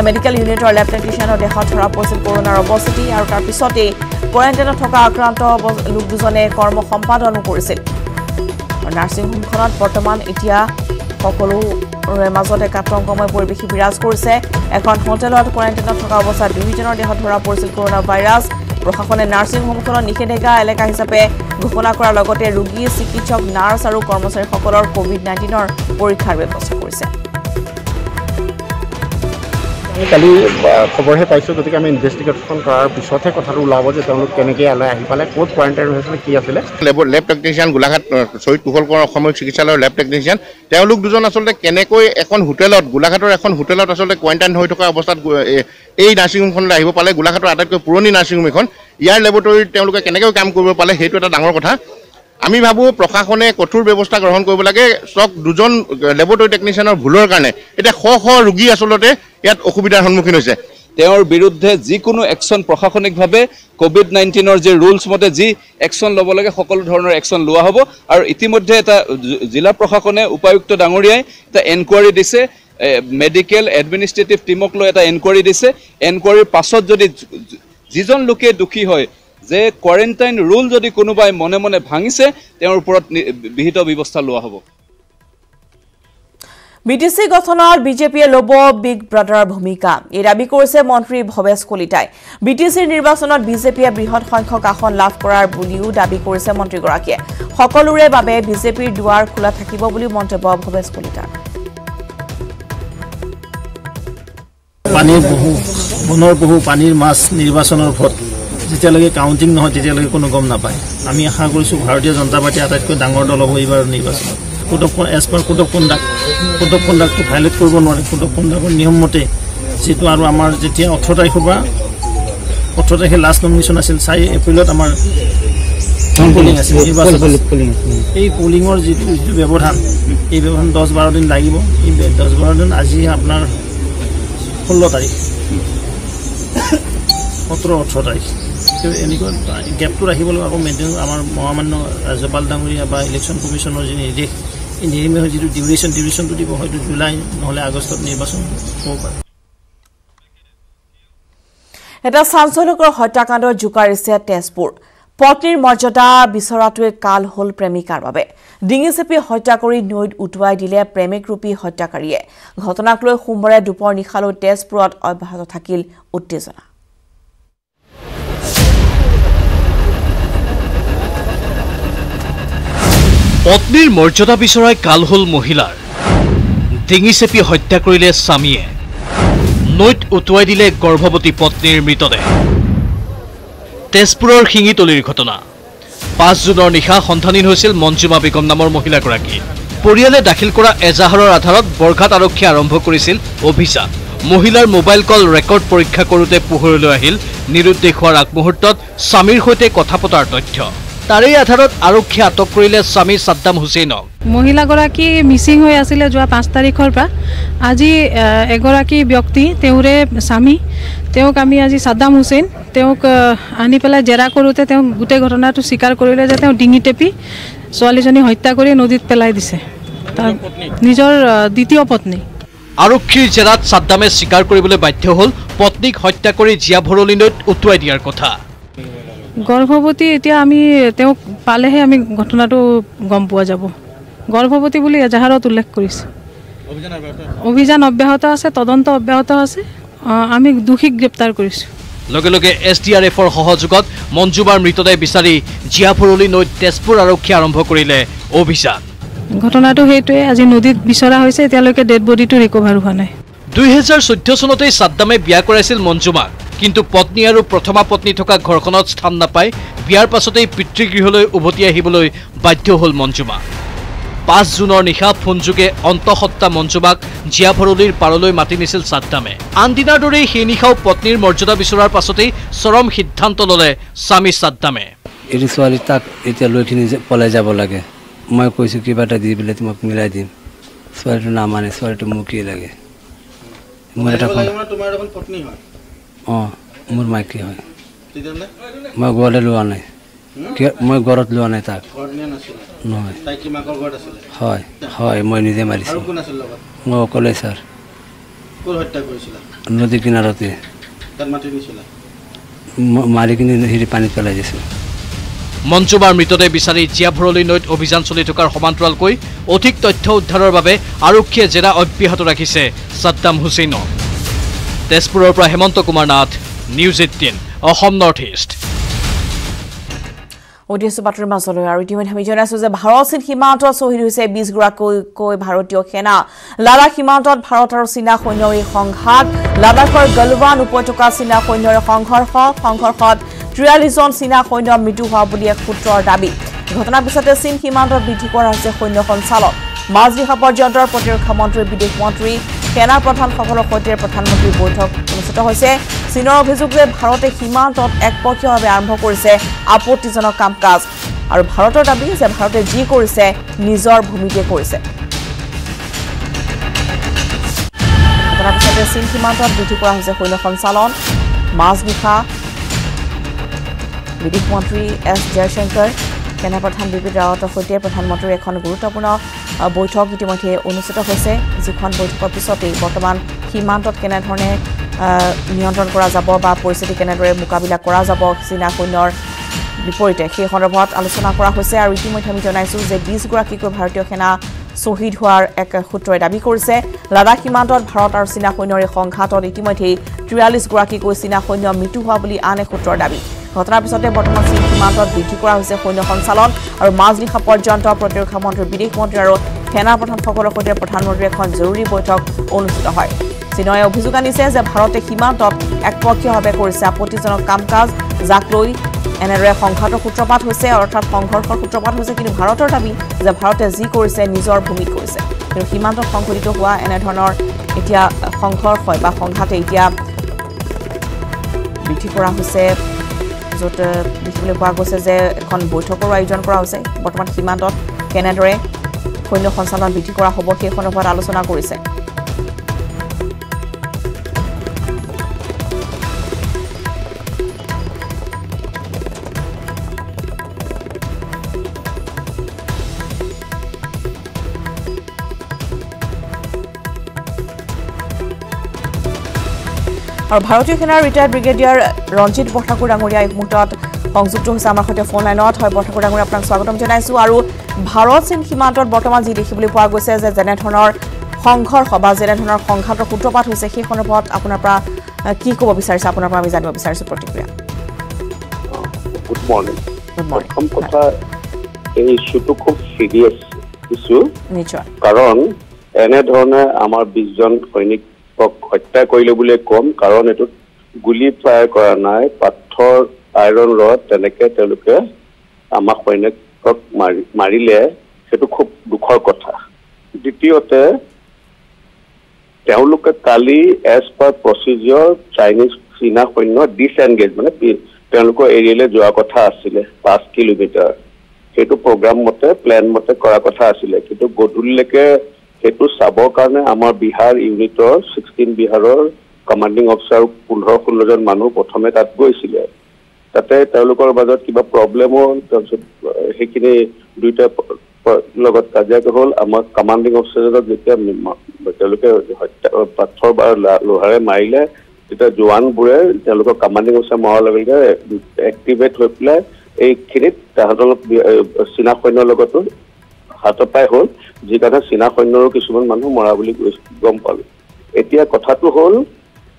মেডিকেল ইউনিটৰ লেব টেকনিচিয়ানৰ দেহত ধৰা পৰিছিল কৰোনাৰ অৱস্থিতি আৰু তাৰ পিছতেই কোৱাৰেণ্টাইনত থকা আক্ৰান্ত লোক দুজনে কৰ্ম সম্পাদনো কৰিছিল নাৰ্ছিং হোমখনত বৰ্তমান এতিয়া সকলোৰে মাজতে আতংকময় পৰিৱেশ বিৰাজ কৰিছে এখন হোটেলত কোৱাৰেণ্টাইনত থকা অৱস্থাত দুজনৰ দেহত ধৰা পৰিছিল কৰোনা ভাইৰাছ প্ৰশাসনে নাৰ্ছিং হোমখনত নিষেধাজ্ঞা এলেকা হিচাপে ঘোষণা কৰাৰ লগতে ৰোগী চিকিৎসক নাৰ্ছ আৰু কৰ্মচাৰীসকলৰ কোভিড-19ৰ পৰীক্ষাৰ ব্যৱস্থা কৰিছে কালি খবৰহে পাইছোঁ গতিকে আমি ইনভেষ্টিগেশ্যন কৰাৰ পিছতহে কথাটো ওলাব যে তেওঁলোক কেনেকৈ ইয়ালৈ আহি পালে ক'ত কোৱাৰেণ্টাইন হৈছিলে কি আছিলে লেব টেকনিচিয়ান গোলাঘাট শ্বহীদ কুশল কোঁৱৰ অসামৰিক চিকিৎসালয়ৰ লেব টেকনিচিয়ান তেওঁলোক দুজন আচলতে কেনেকৈ এখন হোটেলত গোলাঘাটৰ এখন হোটেলত আচলতে কোৱাৰেণ্টাইন হৈ থকা অৱস্থাত এই নাৰ্ছিং হোমখনলৈ আহিব পালে গোলাঘাটৰ আটাইতকৈ পুৰণি নাৰ্ছিং হোম এখন ইয়াৰ লেবৰেটৰীত তেওঁলোকে কেনেকৈ কাম কৰিব পালে সেইটো এটা ডাঙৰ কথা আমি ভাবোঁ প্ৰশাসনে কঠোৰ ব্যৱস্থা গ্ৰহণ কৰিব লাগে চক দুজন লেবৰেটৰী টেকনিচিয়ানৰ ভুলৰ কাৰণে এতিয়া শ ৰোগী আচলতে ইয়াত অসুবিধাৰ সন্মুখীন হৈছে তেওঁৰ বিৰুদ্ধে যিকোনো একশ্যন প্ৰশাসনিকভাৱে কোভিড-19ৰ যে ৰুলছ মতে যি একশ্যন ল'ব লাগে সকলো ধৰণৰ একশ্যন লোৱা হ'ব আৰু ইতিমধ্যে এটা জিলা প্ৰশাসনে উপায়ুক্ত ডাঙৰীয়াই এটা এনকুৱাৰী দিছে মেডিকেল এডমিনিষ্ট্ৰেটিভ টিমক লৈ এটা এনকুৱাৰী দিছে এনকুৱাৰীৰ পাছত যদি যিজন লোকে দুখী হয় যে কোৱাৰেণ্টাইন ৰুল যদি কোনোবাই মনে মনে ভাঙিছে তেওঁৰ ওপৰত বিহিত ব্যৱস্থা লোৱা হ'ব বিটিসি গঠনত বিজেপিয়ে লব বিগ ব্ৰাদাৰ ভূমিকা এই দাবী কৰিছে মন্ত্ৰী ভৱেশ কলিতাই বিটিসিৰ নিৰ্বাচনত বিজেপিয়ে বৃহৎ সংখ্যক আসন লাভ কৰাৰ বুলিও দাবী কৰিছে মন্ত্ৰীগৰাকীয়ে সকলোৰে বাবে বিজেপিৰ দুৱাৰ খোলা থাকিব বুলি মন্তব্য ভৱেশ কলিতাৰ পানীৰ বহু পানীৰ মাছ নিৰ্বাচনৰ ভোট যেতিয়ালৈকে কাউন্টিং নহয় তেতিয়ালৈকে কোনো গম নাপায় আমি আশা কৰিছোঁ ভাৰতীয় জনতা পাৰ্টি আটাইতকৈ ডাঙৰ দল হ'ব এইবাৰ নিৰ্বাচনত এজ পাৰ কোড অফ কণ্ডাক্টটো ভাইলেট কৰিব নোৱাৰে কোড অফ কণ্ডাক্টৰ নিয়ম মতে যিটো আৰু আমাৰ যেতিয়া 18 তাৰিখে লাষ্ট নমিনেশ্যন আছিল 4 এপ্ৰিলত আমাৰ পলিং আছিল এই পলিঙৰ যিটো ব্যৱধান এই ব্যৱধান 10-12 দিন লাগিব এই 10-12 দিন আজি আপোনাৰ 16 তাৰিখ 17-18 তাৰিখ এনেকুৱা গেপটো ৰাখিবলৈ আকৌ মেইনটেইন আমাৰ মহামান্য ৰাজ্যপাল ডাঙৰীয়া বা ইলেকশ্যন কমিশ্যনৰ যি নিৰ্দেশ এই নিৰ্দেশৰ যিটো ডিউৰেশ্যনটো দিব হয়তো জুলাই নহ'লে আগষ্টত নিৰ্বাচন হ'ব পাৰে এটা চাঞ্চল্যকৰ হত্যাকাণ্ডৰ জোকাৰিছে তেজপুৰ পত্নীৰ মৰ্যাদা বিচৰাটোৱে কাল হ'ল প্ৰেমিকাৰ বাবে ডিঙি চেপি হত্যা কৰি নৈত উটুৱাই দিলে প্ৰেমিকৰূপী হত্যাকাৰীয়ে ঘটনাক লৈ সোমবাৰে দুপৰ নিশালৈ তেজপুৰত অব্যাহত থাকিল উত্তেজনা পত্নীৰ মৰ্যাদা বিচৰাই কাল হ'ল মহিলাৰ ডিঙি চেপি হত্যা কৰিলে স্বামীয়ে নৈত উটুৱাই দিলে গৰ্ভৱতী পত্নীৰ মৃতদেহ তেজপুৰৰ শিঙিতলিৰ ঘটনা 5 জুনৰ নিশা সন্ধানহীন হৈছিল মঞ্জুমা বেগম নামৰ মহিলাগৰাকী পৰিয়ালে দাখিল কৰা এজাহাৰৰ আধাৰত বৰঘাট আৰক্ষীয়ে আৰম্ভ কৰিছিল অভিযান মহিলাৰ মোবাইল কল ৰেকৰ্ড পৰীক্ষা কৰোঁতে পোহৰলৈ আহিল নিৰুদ্দেশ হোৱাৰ আগমুহূৰ্তত স্বামীৰ সৈতে কথা পতাৰ তথ্য তাৰেই আধাৰত আৰক্ষীয়ে আটক কৰিলে স্বামী সাদ্দাম হুছেইনক। মহিলাগৰাকী মিচিং হৈ আছিলে যোৱা 5 তাৰিখৰ পৰা। আজি এগৰাকী ব্যক্তি তেওঁৰে স্বামী তেওঁক আমি আজি সাদ্দাম হুছেইন তেওঁক আনি পেলাই জেৰা কৰোঁতে তেওঁ গোটেই ঘটনাটো স্বীকাৰ কৰিলে যে তেওঁ ডিঙি টেপি ছোৱালীজনী হত্যা কৰি নদীত পেলাই দিছে, নিজৰ দ্বিতীয় পত্নী। আৰক্ষীৰ জেৰাত সাদ্দামে স্বীকাৰ কৰিবলৈ বাধ্য হ'ল পত্নীক হত্যা কৰি জীয়া ভৰলী নৈত উটুৱাই দিয়াৰ কথা। গৰ্ভৱতী এতিয়া আমি তেওঁক পালেহে আমি ঘটনাটো গম পোৱা যাব। গৰ্ভৱতী বুলি এজাহাৰত উল্লেখ কৰিছে। অভিযান অব্যাহত আছে, তদন্ত অব্যাহত আছে। আমি দোষীক গ্ৰেপ্তাৰ কৰিছোঁ। লগে লগে SDRFৰ সহযোগত মঞ্জুমাৰ মৃতদেহ বিচাৰি জীয়া ভৰলী নৈত তেজপুৰ আৰক্ষীয়ে আৰম্ভ কৰিলে অভিযান। ঘটনাটো সেইটোৱে, আজি নদীত বিচৰা হৈছে, এতিয়ালৈকে ডেড বডিটো ৰিকভাৰ হোৱা নাই। 2014 চনতেই সাদ্দামে বিয়া কৰাইছিল মঞ্জুমাক, কিন্তু পত্নী আৰু প্ৰথমা পত্নী থকা ঘৰখনত স্থান নাপাই বিয়াৰ পাছতেই পিতৃগৃহলৈ উভতি আহিবলৈ বাধ্য হ'ল মঞ্জুমা। 5 জুনৰ নিশা ফোনযোগে অন্তঃসত্ত্বা মঞ্জুমাক জীয়া ভৰলীৰ পাৰলৈ মাতি নিছিল সাদ্দামে। আনদিনাৰ দৰেই সেই নিশাও পত্নীৰ মৰ্যাদা বিচৰাৰ পাছতেই চৰম সিদ্ধান্ত ল'লে স্বামী সাদ্দামে। এইটো ছোৱালী তাক এতিয়া লৈ কিনি পলাই যাব লাগে। মই কৈছোঁ কিবা এটা দি পেলাই তোমাক মিলাই দিম। ছোৱালীটো নামানে, ছোৱালীটো মোক কি লাগে। মোৰ এটা অঁ মোৰ মাইকী হয়। মই ঘৰলৈ লোৱা নাই, মই ঘৰত লোৱা নাই তাক। নহয় হয় হয়, মই নিজে মাৰিছোঁ। মই অকলে ছাৰ, নদী কিনাৰতে মাৰি কিনি হেৰি পানীত পেলাই দিছোঁ। মঞ্জুমাৰ মৃতদেহ বিচাৰি জীয়া ভৰলী নৈত অভিযান চলি থকাৰ সমান্তৰালকৈ অধিক তথ্য উদ্ধাৰৰ বাবে আৰক্ষীয়ে জেৰা অব্যাহত ৰাখিছে সাদ্দাম হুছেইনক। তেজপুৰৰ পৰা Hemanta Kumar Nath, news 18 Assam north east. Audio' বাতৰিৰ মাজলৈ আৰু ইতিমধ্যে আমি জনাইছোঁ যে ভাৰত চীন সীমান্তত শ্বহীদ হৈছে 20 গৰাকীকৈ ভাৰতীয় সেনা। লাডাখ সীমান্তত ভাৰত আৰু চীনা সৈন্যৰ এই সংঘাত। লাডাখৰ গলৱান উপত্যকা চীনা সৈন্যৰ সংঘৰ্ষত 43 জন চীনা সৈন্য মৃত্যু হোৱা বুলি এক সূত্ৰৰ দাবী। ঘটনাৰ পিছতে চীন সীমান্তত বৃদ্ধি কৰা হৈছে সৈন্য সঞ্চালন। মাজনিশা পৰ্যন্ত প্ৰতিৰক্ষা মন্ত্ৰী, বিদেশ মন্ত্ৰী, সেনা প্ৰধানসকলৰ সৈতে প্ৰধানমন্ত্ৰীৰ বৈঠক অনুষ্ঠিত হৈছে। চীনৰ অভিযোগ যে ভাৰতে সীমান্তত একপক্ষীয়ভাৱে আৰম্ভ কৰিছে আপত্তিজনক কাম কাজ আৰু ভাৰতৰ দাবী যে ভাৰতে যি কৰিছে নিজৰ ভূমিতে কৰিছে। ঘটনাৰ পিছতে চীন সীমান্তত বৃদ্ধি কৰা হৈছে সৈন্য সঞ্চালন। মাজনিশা বিদেশ মন্ত্ৰী S জয়শংকৰ, সেনা প্ৰধান বিপিন ৰাৱতৰ সৈতে প্ৰধানমন্ত্ৰীৰ এখন গুৰুত্বপূৰ্ণ বৈঠক ইতিমধ্যে অনুষ্ঠিত হৈছে, যিখন বৈঠকৰ পিছতেই বৰ্তমান সীমান্তত কেনেধৰণে নিয়ন্ত্ৰণ কৰা যাব বা পৰিস্থিতি কেনেদৰে মোকাবিলা কৰা যাব চীনা সৈন্যৰ বিপৰীতে সেই সন্দৰ্ভত আলোচনা কৰা হৈছে। আৰু ইতিমধ্যে আমি জনাইছোঁ যে 20 গৰাকীকৈ ভাৰতীয় সেনা শ্বহীদ হোৱাৰ এক সূত্ৰই দাবী কৰিছে। লাডাখ সীমান্তত ভাৰত আৰু চীনা সৈন্যৰ এই সংঘাতত ইতিমধ্যেই 43 গৰাকীকৈ চীনা সৈন্য মৃত্যু হোৱা বুলি আন এক সূত্ৰৰ দাবী। ঘটনাৰ পিছতে বৰ্তমান চীন সীমান্তত বৃদ্ধি কৰা হৈছে সৈন্য সঞ্চালন আৰু মাজনিশা পৰ্যন্ত প্ৰতিৰক্ষা মন্ত্ৰী, বিদেশ মন্ত্ৰী আৰু সেনা প্ৰধানসকলৰ সৈতে প্ৰধানমন্ত্ৰীৰ এখন জৰুৰী বৈঠক অনুষ্ঠিত হয়। চীনে অভিযোগ আনিছে যে ভাৰতে সীমান্তত একপক্ষীয়ভাৱে কৰিছে আপত্তিজনক কাম কাজ, যাক লৈ এনেদৰে সংঘাতৰ সূত্ৰপাত হৈছে, অৰ্থাৎ সংঘৰ্ষৰ সূত্ৰপাত হৈছে। কিন্তু ভাৰতৰ দাবী যে ভাৰতে যি কৰিছে নিজৰ ভূমিত কৰিছে। কিন্তু সীমান্তত সংঘটিত হোৱা এনেধৰণৰ এতিয়া সংঘৰ্ষ বা সংঘাতে এতিয়া বৃদ্ধি কৰা হৈছে, য'ত দেখিবলৈ পোৱা গৈছে যে এখন বৈঠকৰো আয়োজন কৰা হৈছে। বৰ্তমান সীমান্তত কেনেদৰে সৈন্য সঞ্চালন বৃদ্ধি কৰা হ'ব সেই সন্দৰ্ভত আলোচনা কৰিছে। আৰু ভাৰতীয় সেনাৰ ৰিটায়াৰ্ড ব্ৰিগেডিয়াৰ ৰঞ্জিত বৰঠাকুৰ ডাঙৰীয়া এই মুহূৰ্তত সংযুক্ত হৈছে আমাৰ সৈতে ফোন লাইনত। হয় বৰঠাকুৰ ডাঙৰীয়া, আপোনাক স্বাগতম জনাইছোঁ। আৰু ভাৰত চীন সীমান্তত বৰ্তমান যি দেখিবলৈ পোৱা গৈছে যে যেনেধৰণৰ সংঘৰ্ষ বা যেনেধৰণৰ সংঘাতৰ সূত্ৰপাত হৈছে সেই সন্দৰ্ভত আপোনাৰ পৰা কি ক'ব বিচাৰিছে, আপোনাৰ পৰা আমি জানিব বিচাৰিছোঁ প্ৰতিক্ৰিয়া। Good morning. প্ৰথম কথা, এই ইছ্যুটো খুব চিৰিয়াছ ইছ্যু। নিশ্চয়, কাৰণ এনেধৰণে আমাৰ 20 জন সৈনিক হত্যা কৰিলে বুলিয়ে ক'ম, কাৰণ এইটোত গুলি ফায়াৰ কৰা নাই, পাথৰ আইৰণ ৰড তেনেকে তেওঁলোকে আমাৰ সৈনিকক মাৰিলে, সেইটো খুব দুখৰ কথা। দ্বিতীয়তে, তেওঁলোকে কালি এজ পাৰ প্ৰচিজিয়ৰ চীনা সৈন্য ডিছএনগেজ মানে তেওঁলোকৰ এৰিয়ালৈ যোৱা কথা আছিলে 5 কিলোমিটাৰ সেইটো প্ৰগ্ৰাম মতে প্ল্যান মতে কৰা কথা আছিলে কিন্তু গধূলিলৈকে সেইটো চাবৰ কাৰণে আমাৰ বিহাৰ ইউনিটৰ 16 বিহাৰৰ কমান্ডিং অফিচাৰ 15-16 জন মানুহ প্ৰথমে তাত গৈছিলে তাতে তেওঁলোকৰ মাজত কিবা প্ৰব্লেম হ'ল তাৰপিছত সেইখিনি দুইটা লগত কাজিয়া হ'ল আমাৰ কমান্ডিং অফিচাৰক যেতিয়া তেওঁলোকে পাথৰ বা লোহাৰে মাৰিলে তেতিয়া জোৱানবোৰে তেওঁলোকৰ কমান্ডিং অফিচাৰ মৰাৰ লগে লগে এক্টিভেট হৈ পেলাই এইখিনিত তাহাঁতৰ চীনা সৈন্যৰ লগতো হাতপাই হ'ল যি কাৰণে চীনা সৈন্যৰো কিছুমান মানুহ মৰা বুলি গম পালো এতিয়া কথাটো হ'ল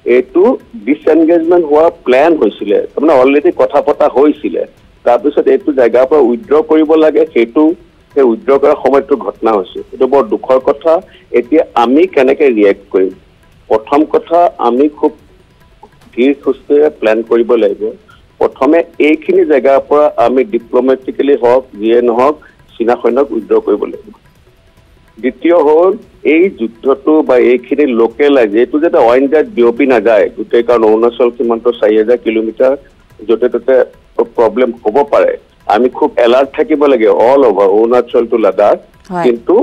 এইটো ডিসএনগেজমেন্ট হোৱা প্ল্যান হৈছিলে তাৰমানে অলৰেডি কথা পতা হৈছিলে তাৰপিছত এইটো জায়গাৰ পৰা উইথড্ৰ কৰিব লাগে সেইটো সেই উইথড্ৰ কৰাৰ সময়টো ঘটনা হৈছে এইটো বৰ দুখৰ কথা এতিয়া আমি কেনেকে ৰিয়েক্ট কৰিম প্ৰথম কথা আমি খুব ধীৰ সুস্থে প্ল্যান কৰিব লাগিব প্ৰথমে এইখিনি জায়গাৰ পৰা আমি ডিপ্লোমেটিক্যালি হওক যিয়ে নহওক চীনা সৈন্যক উইথড্ৰ কৰিব লাগিব দ্বিতীয় হ'ল এই যুদ্ধটো বা এইখিনি লোকেলাইজ এইটো যেটা অইন জাত বিয়পি নাযায় গোটেই কাৰণ অৰুণাচল সীমান্ত 4000 কিলোমিটাৰ য'তে ত'তে প্ৰব্লেম হ'ব পাৰে আমি খুব এলাৰ্ট থাকিব লাগে all over Arunachal to Ladakh কিন্তু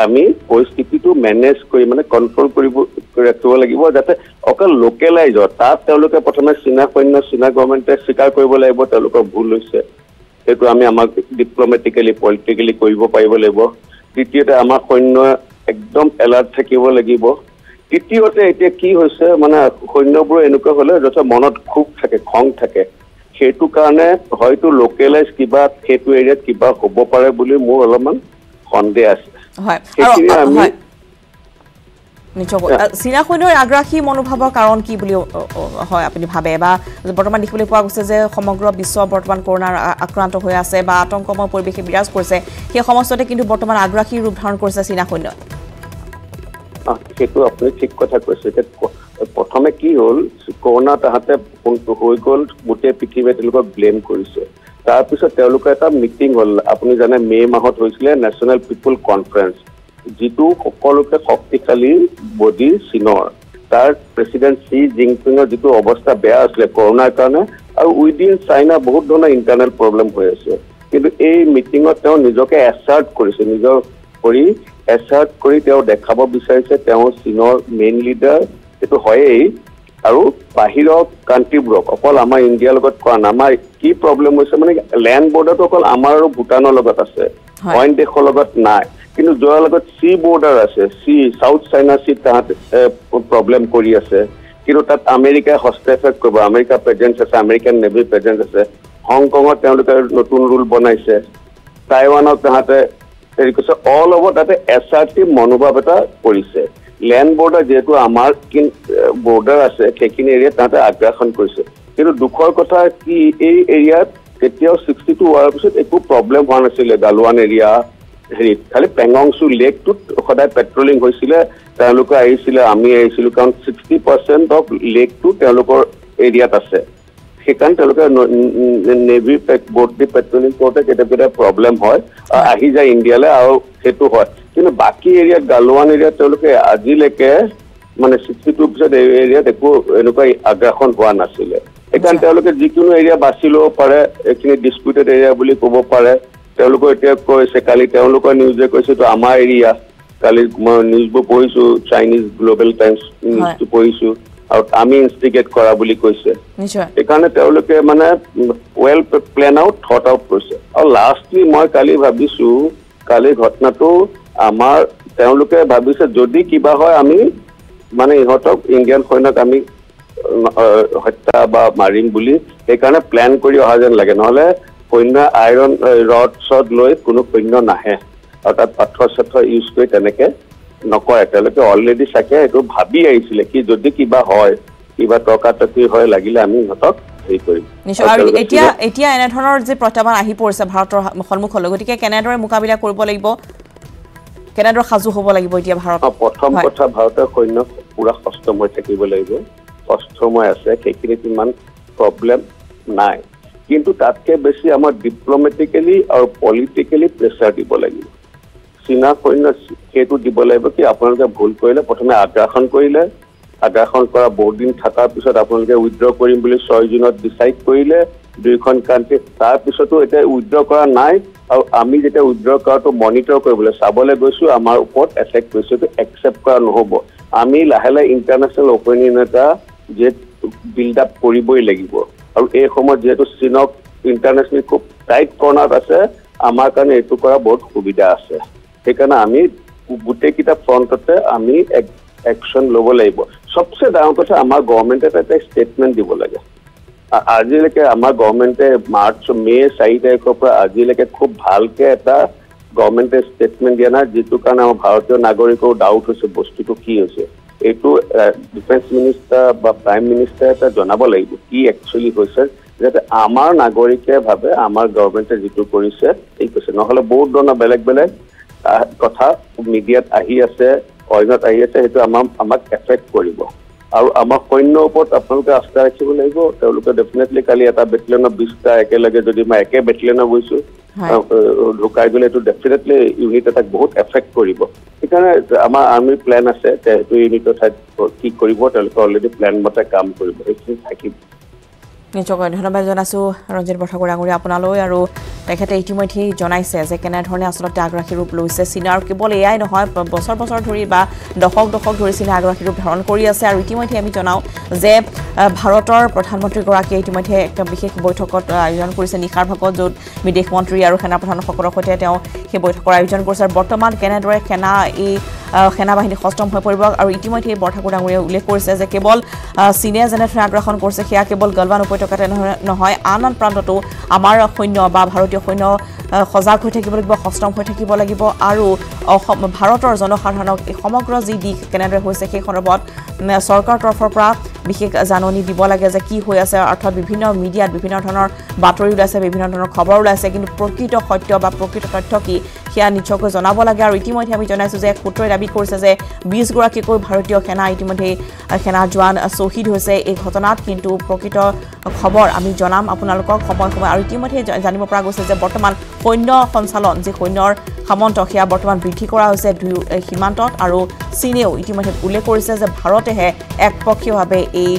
আমি পৰিস্থিতিটো মেনেজ কৰি মানে কন্ট্ৰোল কৰিব ৰাখিব লাগিব যাতে অকল লোকেলাইজ তাত তেওঁলোকে প্ৰথমে চীনা সৈন্য চীনা গভৰ্ণমেণ্টে স্বীকাৰ কৰিব লাগিব তেওঁলোকৰ ভুল হৈছে সেইটো আমি আমাক ডিপ্লোমেটিক্যালি পলিটিক্যালি কৰিব পাৰিব লাগিব দ্বিতীয়তে আমাৰ সৈন্য একদম এলাৰ্ট থাকিব লাগিব তৃতীয়তে এতিয়া কি হৈছে মানে সৈন্যবোৰ এনেকুৱা হলে যত মনত খুব থাকে খং থাকে সেইটো কাৰণে হয়তো লোকেলাইজ কিবা সেইটো এৰিয়াত কিবা হ'ব পাৰে বুলি মোৰ অলপমান সন্দেহ আছে হয় চীনা সৈন্যৰ আগ্ৰাসী মনোভাৱৰ কাৰণ কি বুলি হয় আপুনি ভাবে বা বৰ্তমান দেখিবলৈ পোৱা গৈছে যে সমগ্ৰ বিশ্ব বৰ্তমান কৰোনাৰ আক্ৰান্ত হৈ আছে বা আতংকময় পৰিৱেশে বিৰাজ কৰিছে সেই সমস্ততে কিন্তু বৰ্তমান আগ্ৰাসী ৰূপ ধাৰণ কৰিছে চীনা সৈন্য সেইটো আপুনি ঠিক কথা কৈছে প্ৰথমে কি হ'ল কৰোনা তাহাতে হৈ গ'ল গোটেই পৃথিৱীয়ে তেওঁলোকক ব্লেম কৰিছে তাৰপিছত তেওঁলোকৰ এটা মিটিং হ'ল আপুনি জানে মে মাহত হৈছিলে নেশ্যনেল পিপল কনফাৰেন্স যিটো সকলোকে শক্তিশালী বডি চীনৰ তাৰ প্ৰেসিডেন্ট চি জিনপিঙৰ যিটো অৱস্থা বেয়া আছিলে কৰোনাৰ কাৰণে আৰু উইদিন চাইনা বহুত ধৰণৰ ইণ্টাৰনেল প্ৰব্লেম হৈ আছে কিন্তু এই মিটিঙত তেওঁ নিজকে এছাৰ্ট কৰিছে নিজৰ এছাৰ্ট কৰি তেওঁ দেখাব বিচাৰিছে তেওঁ চীনৰ মেইন লিডাৰ এইটো হয়েই আৰু বাহিৰৰ কাণ্ট্ৰিবোৰক অকল আমাৰ ইণ্ডিয়াৰ লগত কোৱা আমাৰ কি প্ৰব্লেম হৈছে মানে লেণ্ড বৰ্ডাৰটো অকল আমাৰ আৰু ভূটানৰ লগত আছে অইন দেশৰ লগত নাই কিন্তু যোৱাৰ লগত সি বৰ্ডাৰ আছে সি সাউথ চাইনা সি তাহাঁত প্ৰব্লেম কৰি আছে কিন্তু তাত আমেৰিকাই হস্তক্ষেপ কৰিব আমেৰিকা প্ৰেজেন্স আছে আমেৰিকান নেভি প্ৰেজেন্স আছে হংকঙত তেওঁলোকে নতুন ৰুল বনাইছে টাইৱানত তাহাঁতে অল ওভাৰ তাতে এছাৰ্টিভ মনোভাৱ এটা কৰিছে লেণ্ড বৰ্ডাৰ যেহেতু আমাৰ বৰ্ডাৰ আছে সেইখিনি এৰিয়াত তাহাঁতে আগ্ৰাসন কৰিছে কিন্তু দুখৰ কথা কি এই এৰিয়াত কেতিয়াও 62 হোৱাৰ পিছত একো প্ৰব্লেম হোৱা নাছিলে গালৱান এৰিয়া হেৰিত খালি পেংগংছু লেকটোত সদায় পেট্ৰলিং হৈছিলে তেওঁলোকে আহিছিলে আমি আহিছিলোঁ কাৰণ 60% অফ লেকটো তেওঁলোকৰ এৰিয়াত আছে সেইকাৰণে তেওঁলোকে নেভি বোট দি পেট্ৰলিং কৰোঁতে কেতিয়াবা প্ৰব্লেম হয় আহি যায় ইণ্ডিয়ালৈ আৰু সেইটো হয় কিন্তু বাকী এৰিয়াত গালৱান এৰিয়াত তেওঁলোকে আজিলৈকে মানে 62% এৰিয়াত একো এনেকুৱা আগ্ৰাসন হোৱা নাছিলে সেইকাৰণে তেওঁলোকে যিকোনো এৰিয়া বাছি ল'ব পাৰে এইখিনি ডিস্পিউটেড এৰিয়া বুলি ক'ব পাৰে তেওঁলোকৰ এতিয়া কৈছে কালি তেওঁলোকৰ নিউজে কৈছে তো আমাৰ এৰিয়া কালি নিউজবোৰ পঢ়িছোঁ চাইনিজ গ্লোবেল টাইমছ নিউজটো পঢ়িছোঁ আৰু আমি ইনষ্টিগেট কৰা বুলি কৈছে সেইকাৰণে তেওঁলোকে মানে well plan out thought out কৰিছে আৰু লাষ্টলি মই কালি ভাবিছোঁ কালি ঘটনাটো আমাৰ তেওঁলোকে ভাবিছে যদি কিবা হয় আমি মানে ইহঁতক ইণ্ডিয়ান সৈন্যক আমি হত্যা বা মাৰিম বুলি সেইকাৰণে প্লেন কৰি অহা যেন লাগে নহ'লে সৈন্য আইৰণ ৰড চড লৈ কোনো সৈন্য নাহে আৰু তাত পাথৰ চাথৰ ইউজ কৰি তেনেকে নকৰে তেওঁলোকে অলৰেডি চাগে এইটো ভাবি আহিছিলে কি যদি কিবা হয় কিবা তৰ্কাতৰ্কি হয় লাগিলে আমি ইহঁতক হেৰি কৰিম নিশ্চয় আৰু এতিয়া এনেধৰণৰ যে প্ৰত্যাহ্বান আহি পৰিছে ভাৰতৰ সন্মুখলৈ গতিকে কেনেদৰে মোকাবিলা কৰিব লাগিব কেনেদৰে সাজু হ'ব লাগিব এতিয়া ভাৰত প্ৰথম কথা ভাৰতৰ সৈন্য পুৰা সষ্টম হৈ থাকিব লাগিব সষ্টময় আছে সেইখিনিত ইমান প্ৰব্লেম নাই কিন্তু তাতকৈ বেছি আমাৰ ডিপ্লোমেটিক্যালি আৰু পলিটিক্যালি প্ৰেছাৰ দিব লাগিব চীনা সৈন্য সেইটো দিব লাগিব কি আপোনালোকে ভুল কৰিলে প্ৰথমে আগ্ৰাসন কৰিলে আগ্ৰাসন কৰা বহুত দিন থকাৰ পিছত আপোনালোকে উইথড্ৰ কৰিম বুলি 6 জুনত ডিচাইড কৰিলে দুইখন কাণ্ট্ৰি তাৰ পিছতো এতিয়া উইথড্ৰ কৰা নাই আৰু আমি যেতিয়া উইথড্ৰ কৰাটো মনিটৰ কৰিবলৈ চাবলৈ গৈছো আমাৰ ওপৰত এফেক্ট হৈছে তো একচেপ্ট কৰা নহ'ব আমি লাহে লাহে ইণ্টাৰনেশ্যনেল অপিনিয়ন এটা যে বিল্ড আপ কৰিবই লাগিব আৰু এই সময়ত যেহেতু চীনক ইণ্টাৰনেশ্যনেল খুব টাইট কৰ্ণাৰত আছে আমাৰ কাৰণে এইটো কৰা বহুত সুবিধা আছে সেইকাৰণে আমি গোটেইকেইটা ফ্ৰণ্টতে আমি একশ্যন ল'ব লাগিব সবচে ডাঙৰ কথা আমাৰ গভৰ্ণমেণ্টে এটা ষ্টেটমেণ্ট দিব লাগে আজিলৈকে আমাৰ গভৰ্ণমেণ্টে মে 4 তাৰিখৰ পৰা আজিলৈকে খুব ভালকে এটা গভৰ্ণমেণ্টে ষ্টেটমেণ্ট দিয়া নাই যিটো কাৰণে আমাৰ ভাৰতীয় নাগৰিকৰ ডাউট হৈছে বস্তুটো কি হৈছে এইটো ডিফেন্স মিনিষ্টাৰ বা প্ৰাইম মিনিষ্টাৰ এটা জনাব লাগিব কি একচুৱেলি হৈছে যাতে আমাৰ নাগৰিকে ভাবে আমাৰ গভৰ্ণমেণ্টে যিটো কৰিছে ঠিক আছে নহ'লে বহুত ধৰণৰ বেলেগ বেলেগ কথা মিডিয়াত আহি আছে অইনত আহি আছে সেইটো আমাক এফেক্ট কৰিব আৰু আমাৰ সৈন্যৰ ওপৰত আপোনালোকে আস্থা ৰাখিব লাগিব তেওঁলোকে ডেফিনেটলি কালি এটা বেটেলিয়নৰ 20টা একেলগে যদি মই একে বেটেলিয়নৰ গৈছো ঢুকাই গ'লে এইটো ডেফিনেটলি ইউনিট এটাক বহুত এফেক্ট কৰিব সেইকাৰণে আমাৰ আৰ্মিৰ প্লেন আছে যে এইটো ইউনিটৰ ঠাইত কি কৰিব তেওঁলোকে অলৰেডি প্লেন মতে কাম কৰিব এইখিনি থাকিব নিশ্চয় ধন্যবাদ জনাইছো ৰঞ্জিত বৰঠাকুৰ ডাঙৰী আপোনালৈ আৰু তেখেতে ইতিমধ্যে জনাইছে যে কেনেধৰণে আচলতে আগ্ৰাসী ৰূপ লৈছে চীনৰ কেৱল এয়াই নহয় বছৰ বছৰ ধৰি বা দশক ধৰি চীনে আগ্ৰাসী ৰূপ ধাৰণ কৰি আছে আৰু ইতিমধ্যে আমি জনাওঁ যে ভাৰতৰ প্ৰধানমন্ত্ৰীগৰাকীয়ে ইতিমধ্যে একটা বিশেষ বৈঠকত আয়োজন কৰিছে নিশাৰ ভাগত য'ত বিদেশ মন্ত্ৰী আৰু সেনা প্ৰধানসকলৰ সৈতে তেওঁ সেই বৈঠকৰ আয়োজন কৰিছে আৰু বৰ্তমান কেনেদৰে সেনাবাহিনী সষ্টম হৈ পৰিব আৰু ইতিমধ্যে বৰঠাকুৰ ডাঙৰীয়ে উল্লেখ কৰিছে যে কেৱল চীনে যেনেধৰণে আগ্ৰাসন কৰিছে সেয়া কেৱল গলৱান উপত্যকাতে নহয় আন প্ৰান্ততো আমাৰ সৈন্য বা ভাৰতীয় সৈন্য সজাগ হৈ থাকিব লাগিব সষ্টম হৈ থাকিব লাগিব আৰু ভাৰতৰ জনসাধাৰণক সমগ্ৰ যি দিশ কেনেদৰে হৈছে সেই সন্দৰ্ভত চৰকাৰৰ তৰফৰ পৰা বিশেষ জাননী দিব লাগে যে কি হৈ আছে অৰ্থাৎ বিভিন্ন মিডিয়াত বিভিন্ন ধৰণৰ বাতৰি ওলাইছে বিভিন্ন ধৰণৰ খবৰ ওলাইছে কিন্তু প্ৰকৃত সত্য বা প্ৰকৃত তথ্য কি সেয়া নিশ্চয়কৈ জনাব লাগে আৰু ইতিমধ্যে আমি জনাইছোঁ যে সূত্ৰই দাবী কৰিছে যে 20 গৰাকীকৈ ভাৰতীয় সেনা ইতিমধ্যে সেনা জোৱান শ্বহীদ হৈছে এই ঘটনাত কিন্তু প্ৰকৃত খবৰ আমি জনাম আপোনালোকক সময় আৰু ইতিমধ্যে জানিব পৰা গৈছে যে বৰ্তমান সৈন্য সঞ্চালন যে সৈন্যৰ সামন্ত সেয়া বৰ্তমান বৃদ্ধি কৰা হৈছে সীমান্তত আৰু চীনেও ইতিমধ্যে উল্লেখ কৰিছে যে ভাৰতেহে একপক্ষীয়ভাৱে এই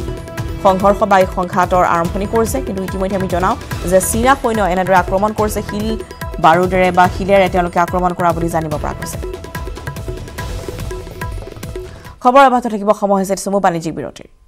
সংঘৰ্ষ বা এই সংঘাতৰ আৰম্ভণি কৰিছে কিন্তু ইতিমধ্যে আমি জনাওঁ যে চীনা সৈন্য এনেদৰে আক্ৰমণ কৰিছে শিল বাৰুদেৰে বা শিলেৰে তেওঁলোকে আক্ৰমণ কৰা বুলি জানিব পৰা গৈছে খবৰ অব্যাহত থাকিব সময় হৈছে চমু বাণিজ্যিক বিৰতিৰ